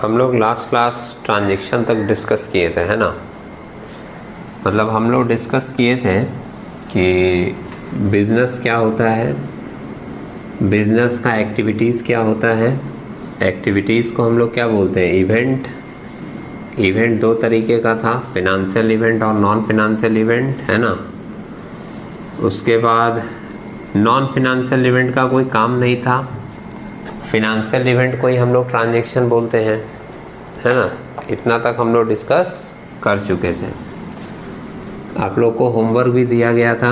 हम लोग last class transaction तक डिस्कस किए थे, है ना। मतलब हम लोग डिस्कस किए थे कि बिज़नेस क्या होता है, बिज़नेस का एक्टिविटीज़ क्या होता है। एक्टिविटीज़ को हम लोग क्या बोलते हैं, इवेंट। इवेंट दो तरीके का था, फिनंशियल इवेंट और नॉन फिनंशियल इवेंट, है ना। उसके बाद नॉन फिनंशियल इवेंट का कोई काम नहीं था, फिनंशियल इवेंट को ही हम लोग ट्रांजैक्शन बोलते हैं, है ना। इतना तक हम लोग डिस्कस कर चुके थे। आप लोग को होमवर्क भी दिया गया था,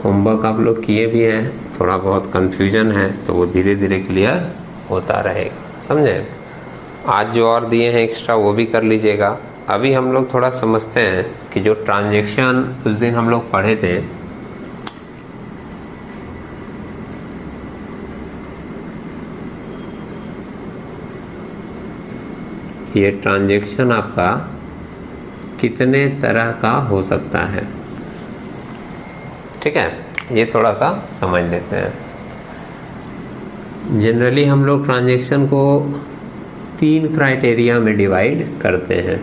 होमवर्क आप लोग किए भी हैं। थोड़ा बहुत कन्फ्यूजन है तो वो धीरे धीरे क्लियर होता रहेगा, समझे। आज जो और दिए हैं एक्स्ट्रा वो भी कर लीजिएगा। अभी हम लोग थोड़ा समझते हैं कि जो ट्रांजैक्शन उस दिन हम लोग पढ़े थे, ये ट्रांजैक्शन आपका कितने तरह का हो सकता है, ठीक है। ये थोड़ा सा समझ लेते हैं। जनरली हम लोग ट्रांजैक्शन को 3 क्राइटेरिया में डिवाइड करते हैं।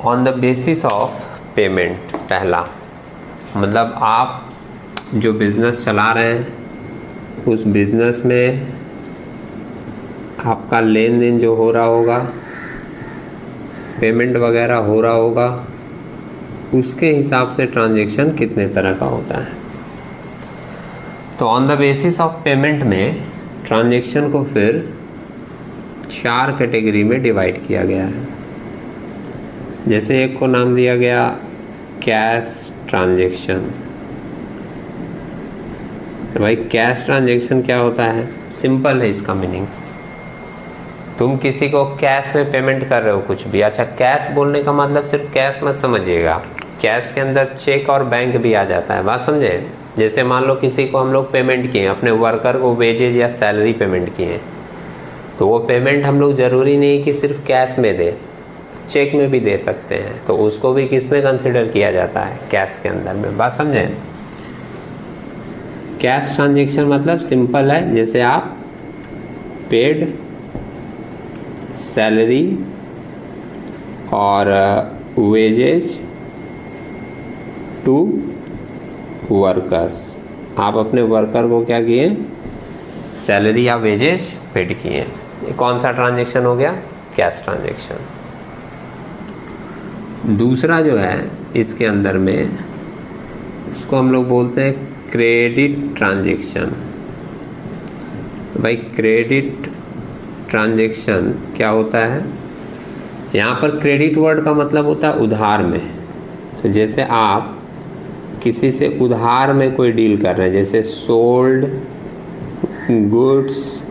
On the basis of payment, पहला मतलब आप जो बिज़नेस चला रहे हैं उस बिज़नेस में आपका लेन देन जो हो रहा होगा, पेमेंट वगैरह हो रहा होगा, उसके हिसाब से ट्रांजैक्शन कितने तरह का होता है। तो on the basis of payment में ट्रांजैक्शन को फिर 4 कैटेगरी में डिवाइड किया गया है। जैसे एक को नाम दिया गया कैश ट्रांजैक्शन। तो भाई कैश ट्रांजैक्शन क्या होता है, सिंपल है इसका मीनिंग। तुम किसी को कैश में पेमेंट कर रहे हो कुछ भी। अच्छा, कैश बोलने का मतलब सिर्फ कैश मत समझिएगा, कैश के अंदर चेक और बैंक भी आ जाता है, बात समझे। जैसे मान लो किसी को हम लोग पेमेंट किए, अपने वर्कर को वेजेज या सैलरी पेमेंट किए, तो वो पेमेंट हम लोग ज़रूरी नहीं कि सिर्फ कैश में दे, चेक में भी दे सकते हैं। तो उसको भी किस में कंसिडर किया जाता है, कैश के अंदर में, बात समझे। कैश ट्रांजैक्शन मतलब सिंपल है, जैसे आप पेड सैलरी और वेजेज टू वर्कर्स, आप अपने वर्कर को क्या किए, सैलरी या वेजेज पेड किए। ये कौन सा ट्रांजैक्शन हो गया, कैश ट्रांजैक्शन। दूसरा जो है इसके अंदर में, इसको हम लोग बोलते हैं क्रेडिट ट्रांजैक्शन। तो भाई क्रेडिट ट्रांजैक्शन क्या होता है, यहाँ पर क्रेडिट वर्ड का मतलब होता है उधार में। तो जैसे आप किसी से उधार में कोई डील कर रहे हैं, जैसे सोल्ड गुड्स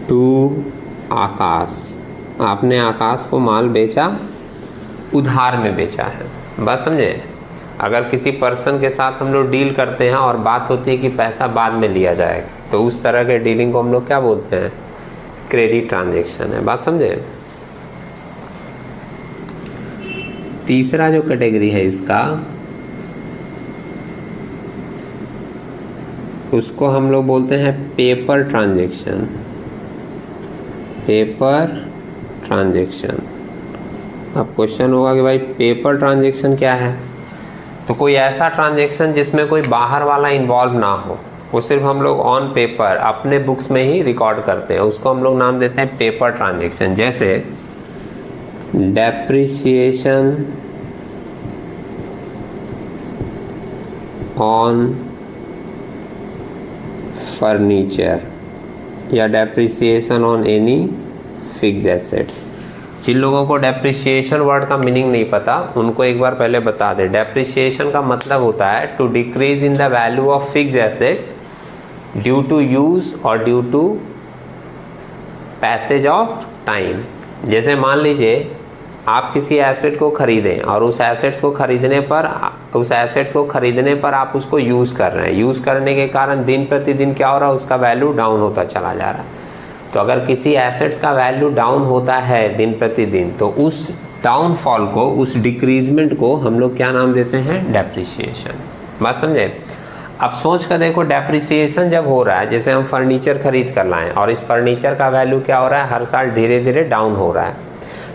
टू आकाश, आपने आकाश को माल बेचा, उधार में बेचा है, बात समझे। अगर किसी पर्सन के साथ हम लोग डील करते हैं और बात होती है कि पैसा बाद में लिया जाएगा, तो उस तरह के डीलिंग को हम लोग क्या बोलते हैं, क्रेडिट ट्रांजैक्शन है, बात समझे। तीसरा जो कैटेगरी है इसका, उसको हम लोग बोलते हैं पेपर ट्रांजैक्शन। Paper transaction. अब क्वेश्चन होगा कि भाई पेपर ट्रांजैक्शन क्या है। तो कोई ऐसा ट्रांजैक्शन जिसमें कोई बाहर वाला इन्वॉल्व ना हो, वो सिर्फ हम लोग ऑन पेपर अपने बुक्स में ही रिकॉर्ड करते हैं, उसको हम लोग नाम देते हैं पेपर ट्रांजैक्शन। जैसे डेप्रिसिएशन ऑन फर्नीचर या depreciation on any fixed assets. जिन लोगों को डेप्रिसिएशन वर्ड का मीनिंग नहीं पता, उनको एक बार पहले बता दें। डेप्रिसिएशन का मतलब होता है to decrease in the value of fixed asset due to use और due to passage of time. जैसे मान लीजिए आप किसी एसेट को खरीदें और उस एसेट्स को खरीदने पर आप उसको यूज़ कर रहे हैं, यूज़ करने के कारण दिन प्रतिदिन क्या हो रहा है, उसका वैल्यू डाउन होता चला जा रहा है। तो अगर किसी एसेट्स का वैल्यू डाउन होता है दिन प्रतिदिन, तो उस डाउनफॉल को, उस डिक्रीजमेंट को हम लोग क्या नाम देते हैं, डेप्रिसिएशन। बात समझे? अब सोच कर देखो, डेप्रिसिएशन जब हो रहा है, जैसे हम फर्नीचर खरीद कर लाएं और इस फर्नीचर का वैल्यू क्या हो रहा है, हर साल धीरे धीरे डाउन हो रहा है।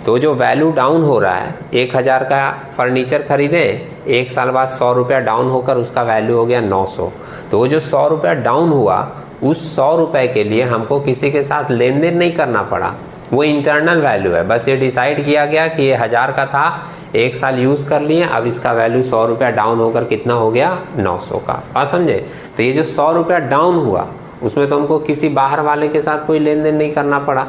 तो जो वैल्यू डाउन हो रहा है, 1000 का फर्नीचर खरीदे, 1 साल बाद 100 रुपया डाउन होकर उसका वैल्यू हो गया 900। तो वो जो 100 रुपया डाउन हुआ, उस 100 रुपये के लिए हमको किसी के साथ लेन देन नहीं करना पड़ा, वो इंटरनल वैल्यू है। बस ये डिसाइड किया गया कि ये 1000 का था, 1 साल यूज़ कर लिए, अब इसका वैल्यू 100 रुपया डाउन होकर कितना हो गया, 900 का। बात समझे? तो ये जो 100 रुपया डाउन हुआ, उसमें तो हमको किसी बाहर वाले के साथ कोई लेन देन नहीं करना पड़ा।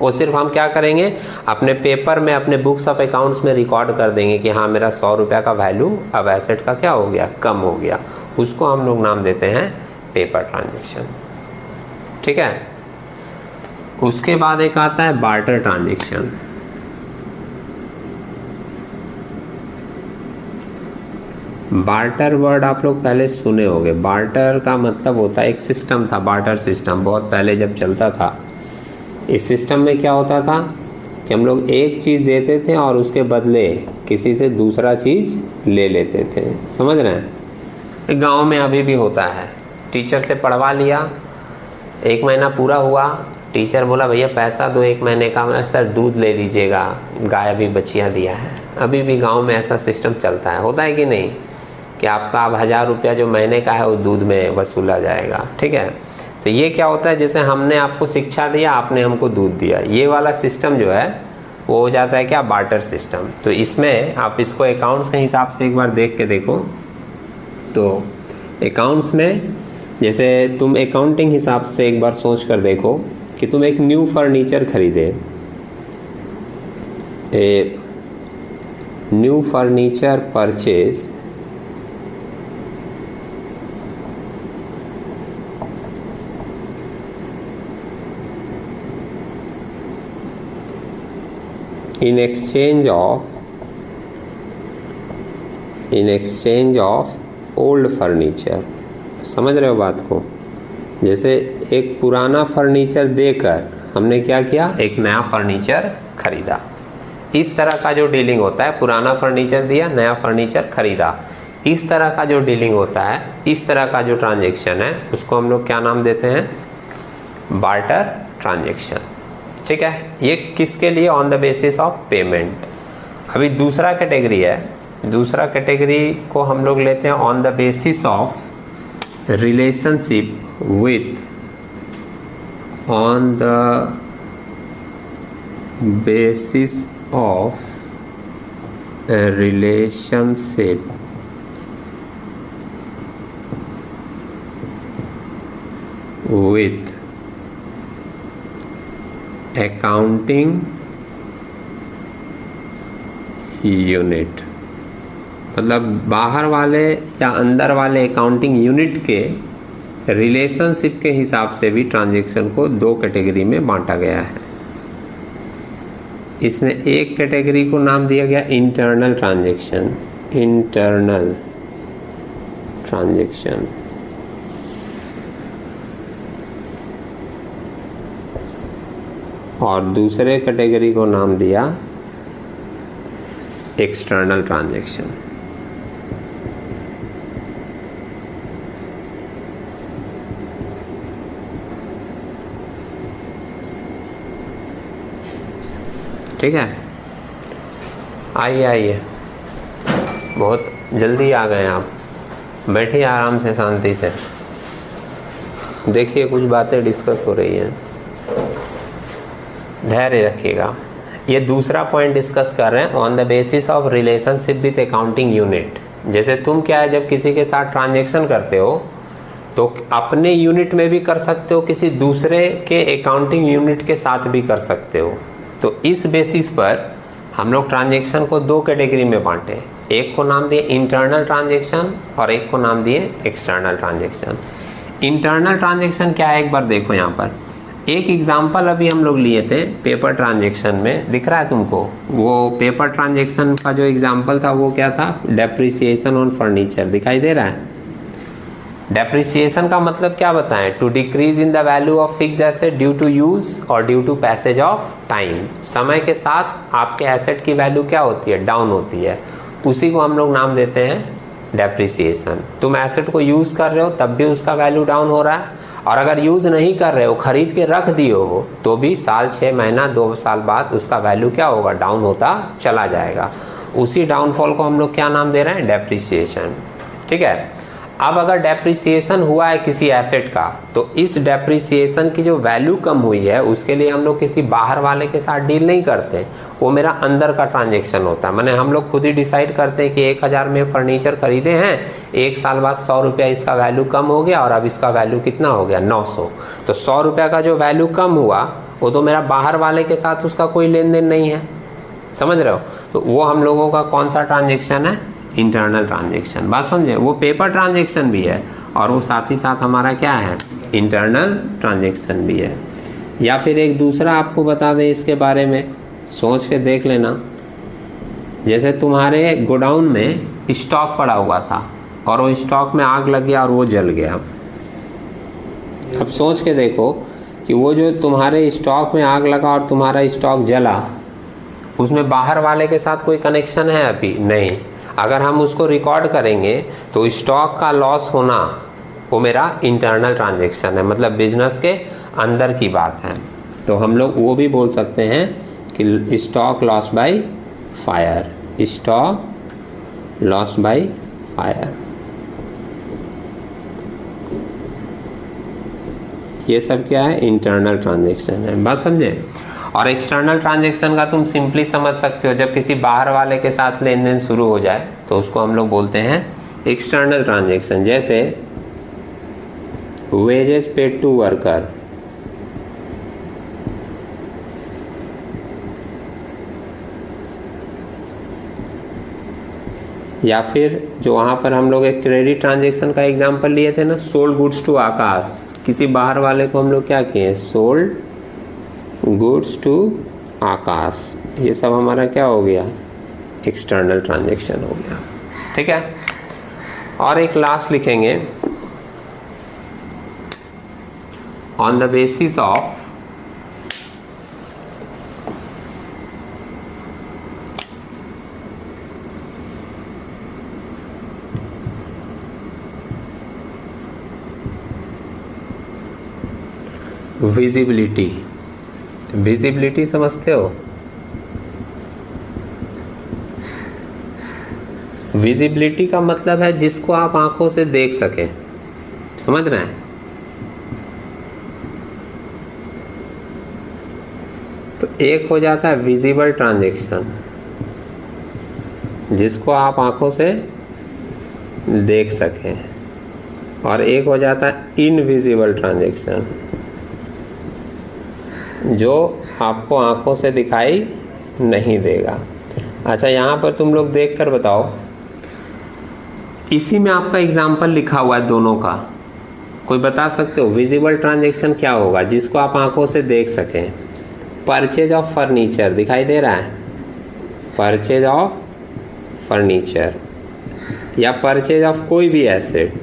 वो सिर्फ हम क्या करेंगे, अपने पेपर में, अपने बुक्स ऑफ अकाउंट्स में रिकॉर्ड कर देंगे कि हाँ मेरा 100 रुपया का वैल्यू अब एसेट का क्या हो गया, कम हो गया। उसको हम लोग नाम देते हैं पेपर ट्रांजेक्शन। ठीक है। उसके बाद एक आता है बार्टर ट्रांजेक्शन। बार्टर वर्ड आप लोग पहले सुने होंगे। बार्टर का मतलब होता है, एक सिस्टम था, बार्टर सिस्टम, बहुत पहले जब चलता था। इस सिस्टम में क्या होता था कि हम लोग एक चीज़ देते थे और उसके बदले किसी से दूसरा चीज़ ले लेते थे। समझ रहे हैं? गांव में अभी भी होता है। टीचर से पढ़वा लिया, 1 महीना पूरा हुआ, टीचर बोला भैया पैसा दो 1 महीने का। मैं सर दूध ले लीजिएगा, गाय अभी बच्चियाँ दिया है। अभी भी गांव में ऐसा सिस्टम चलता है, होता है कि नहीं, कि आपका अब 1000 रुपया जो महीने का है वो दूध में वसूला जाएगा। ठीक है। तो ये क्या होता है, जैसे हमने आपको शिक्षा दिया, आपने हमको दूध दिया, ये वाला सिस्टम जो है वो हो जाता है क्या, बार्टर सिस्टम। तो इसमें आप इसको अकाउंट्स के हिसाब से एक बार देख के देखो। तो अकाउंट्स में जैसे तुम अकाउंटिंग हिसाब से एक बार सोच कर देखो कि तुम एक न्यू फर्नीचर खरीदे, a new furniture purchase in exchange of old furniture। समझ रहे हो बात को? जैसे एक पुराना फर्नीचर देकर हमने क्या किया, एक नया फर्नीचर खरीदा। इस तरह का जो डीलिंग होता है, पुराना फर्नीचर दिया, नया फर्नीचर खरीदा, इस तरह का जो डीलिंग होता है, इस तरह का जो ट्रांजेक्शन है, उसको हम लोग क्या नाम देते हैं, बार्टर ट्रांजेक्शन। ठीक है। ये किसके लिए, on the basis of payment. अभी दूसरा कैटेगरी है, दूसरा कैटेगरी को हम लोग लेते हैं on the basis of relationship with, on the basis of relationship with accounting unit. मतलब बाहर वाले या अंदर वाले अकाउंटिंग यूनिट के रिलेशनशिप के हिसाब से भी ट्रांजैक्शन को 2 कैटेगरी में बांटा गया है। इसमें एक कैटेगरी को नाम दिया गया इंटरनल ट्रांजैक्शन, इंटरनल ट्रांजैक्शन, और दूसरे कैटेगरी को नाम दिया एक्सटर्नल ट्रांजैक्शन। ठीक है। आइए आइए, बहुत जल्दी आ गए आप, बैठिए आराम से, शांति से, देखिए कुछ बातें डिस्कस हो रही हैं, धैर्य रखिएगा। ये दूसरा पॉइंट डिस्कस कर रहे हैं, on the basis of relationship with accounting unit. जैसे तुम क्या है, जब किसी के साथ ट्रांजैक्शन करते हो तो अपने यूनिट में भी कर सकते हो, किसी दूसरे के अकाउंटिंग यूनिट के साथ भी कर सकते हो। तो इस बेसिस पर हम लोग ट्रांजैक्शन को 2 कैटेगरी में बांटे, एक को नाम दिए इंटरनल ट्रांजैक्शन और एक को नाम दिए एक्सटर्नल ट्रांजैक्शन। इंटरनल ट्रांजैक्शन क्या है, एक बार देखो यहाँ पर। एक एग्जाम्पल अभी हम लोग लिए थे पेपर ट्रांजेक्शन में, दिख रहा है तुमको? वो पेपर ट्रांजेक्शन का जो एग्जाम्पल था वो क्या था? डेप्रिसिएशन ऑन फर्नीचर, दिखाई दे रहा है? डेप्रिसिएशन का मतलब क्या बताएं? To decrease in the value of fix asset due to use और due to passage of time. समय के साथ आपके एसेट की वैल्यू क्या होती है? डाउन होती है। उसी को हम लोग नाम देते हैं डेप्रिसिएशन। तुम एसेट को यूज कर रहे हो तब भी उसका वैल्यू डाउन हो रहा है, और अगर यूज नहीं कर रहे हो, खरीद के रख दिए हो, तो भी साल 6 महीना 2 साल बाद उसका वैल्यू क्या होगा? डाउन होता चला जाएगा। उसी डाउनफॉल को हम लोग क्या नाम दे रहे हैं? डेप्रिसिएशन। ठीक है। अब अगर डेप्रिसिएशन हुआ है किसी एसेट का, तो इस डेप्रिसिएशन की जो वैल्यू कम हुई है उसके लिए हम लोग किसी बाहर वाले के साथ डील नहीं करते, वो मेरा अंदर का ट्रांजेक्शन होता है। मैंने हम लोग खुद ही डिसाइड करते हैं कि 1000 में फर्नीचर खरीदे हैं, 1 साल बाद 100 रुपया इसका वैल्यू कम हो गया और अब इसका वैल्यू कितना हो गया? 900। तो 100 रुपया का जो वैल्यू कम हुआ वो तो मेरा बाहर वाले के साथ उसका कोई लेन देन नहीं है, समझ रहे हो? तो वो हम लोगों का कौन सा ट्रांजेक्शन है? Internal transaction. बात समझे? वो पेपर ट्रांजेक्शन भी है और वो साथ ही साथ हमारा क्या है? इंटरनल ट्रांजेक्शन भी है। या फिर एक दूसरा आपको बता दें इसके बारे में, सोच के देख लेना। जैसे तुम्हारे गोडाउन में स्टॉक पड़ा हुआ था और वो स्टॉक में आग लग गया और वो जल गया। अब सोच के देखो कि वो जो तुम्हारे स्टॉक में आग लगा और तुम्हारा स्टॉक जला, उसमें बाहर वाले के साथ कोई कनेक्शन है? अभी नहीं। अगर हम उसको रिकॉर्ड करेंगे तो स्टॉक का लॉस होना वो मेरा इंटरनल ट्रांजैक्शन है, मतलब बिजनेस के अंदर की बात है। तो हम लोग वो भी बोल सकते हैं कि stock loss by fire, stock loss by fire. ये सब क्या है? इंटरनल ट्रांजैक्शन है। बात समझे? और एक्सटर्नल ट्रांजैक्शन का तुम सिंपली समझ सकते हो, जब किसी बाहर वाले के साथ लेन देन शुरू हो जाए तो उसको हम लोग बोलते हैं एक्सटर्नल ट्रांजैक्शन। जैसे वेजेस पेड टू वर्कर, या फिर जो वहाँ पर हम लोग एक क्रेडिट ट्रांजैक्शन का एग्जांपल लिए थे ना, सोल्ड गुड्स टू आकाश। किसी बाहर वाले को हम लोग क्या किए? सोल्ड गुड्स टू आकाश। ये सब हमारा क्या हो गया? एक्सटर्नल ट्रांजैक्शन हो गया। ठीक है। और एक लास्ट लिखेंगे, on the basis of visibility. Visibility समझते हो? विजिबिलिटी का मतलब है जिसको आप आंखों से देख सकें, समझ रहे हैं? तो एक हो जाता है विजिबल ट्रांजैक्शन, जिसको आप आंखों से देख सकें, और एक हो जाता है इनविजिबल ट्रांजैक्शन, जो आपको आंखों से दिखाई नहीं देगा। अच्छा, यहाँ पर तुम लोग देख कर बताओ, इसी में आपका एग्जाम्पल लिखा हुआ है दोनों का, कोई बता सकते हो विजिबल ट्रांजैक्शन क्या होगा जिसको आप आंखों से देख सकें? परचेज ऑफ फर्नीचर दिखाई दे रहा है, परचेज ऑफ फर्नीचर, या परचेज ऑफ कोई भी एसेट,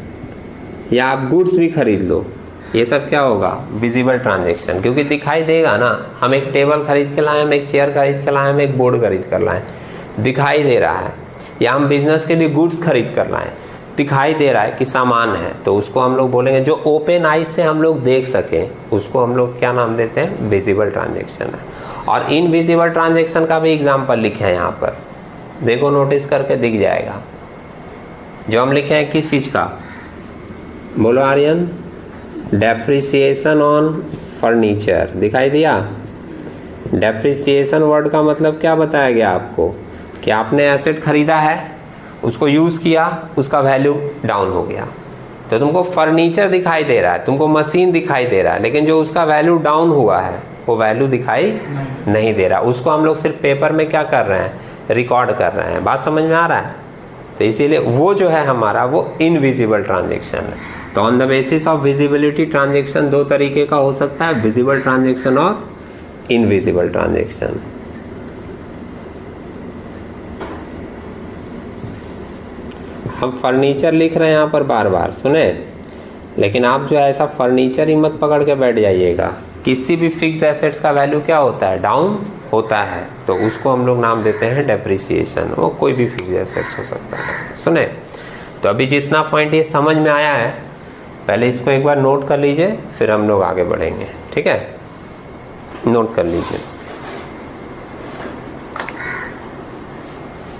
या आप गुड्स भी खरीद लो, ये सब क्या होगा? विजिबल ट्रांजैक्शन, क्योंकि दिखाई देगा ना। हम एक टेबल खरीद के लाए, हम एक चेयर खरीद के लाए, हम एक बोर्ड खरीद कर लाए, दिखाई दे रहा है। या हम बिजनेस के लिए गुड्स खरीद कर लाए, दिखाई दे रहा है कि सामान है, तो उसको हम लोग बोलेंगे, जो ओपन आइज से हम लोग देख सकें उसको हम लोग क्या नाम देते हैं? विजिबल ट्रांजैक्शन है। और इनविजिबल ट्रांजैक्शन का भी एग्जाम्पल लिखे हैं यहाँ पर, देखो नोटिस करके दिख जाएगा। जो हम लिखे हैं किस चीज़ का? बोलो आर्यन। डेप्रिसिएशन ऑन फर्नीचर, दिखाई दिया? डेप्रिसिएशन वर्ड का मतलब क्या बताया गया आपको? कि आपने एसेट खरीदा है, उसको यूज़ किया, उसका वैल्यू डाउन हो गया, तो तुमको फर्नीचर दिखाई दे रहा है, तुमको मशीन दिखाई दे रहा है, लेकिन जो उसका वैल्यू डाउन हुआ है वो वैल्यू दिखाई नहीं दे रहा। उसको हम लोग सिर्फ पेपर में क्या कर रहे हैं? रिकॉर्ड कर रहे हैं। बात समझ में आ रहा है? तो इसीलिए वो जो है हमारा वो इनविजिबल ट्रांजैक्शन है। तो on the basis of visibility transaction दो तरीके का हो सकता है, विजिबल ट्रांजेक्शन और इनविजिबल ट्रांजेक्शन। हम फर्नीचर लिख रहे हैं यहाँ पर बार बार, सुने, लेकिन आप जो है ऐसा फर्नीचर ही मत पकड़ के बैठ जाइएगा। किसी भी फिक्स एसेट्स का वैल्यू क्या होता है, डाउन होता है, तो उसको हम लोग नाम देते हैं डेप्रिसिएशन। वो कोई भी फिक्स एसेट्स हो सकता है, सुने। तो अभी जितना पॉइंट ये समझ में आया है, पहले इसको एक बार नोट कर लीजिए, फिर हम लोग आगे बढ़ेंगे, ठीक है। नोट कर लीजिए।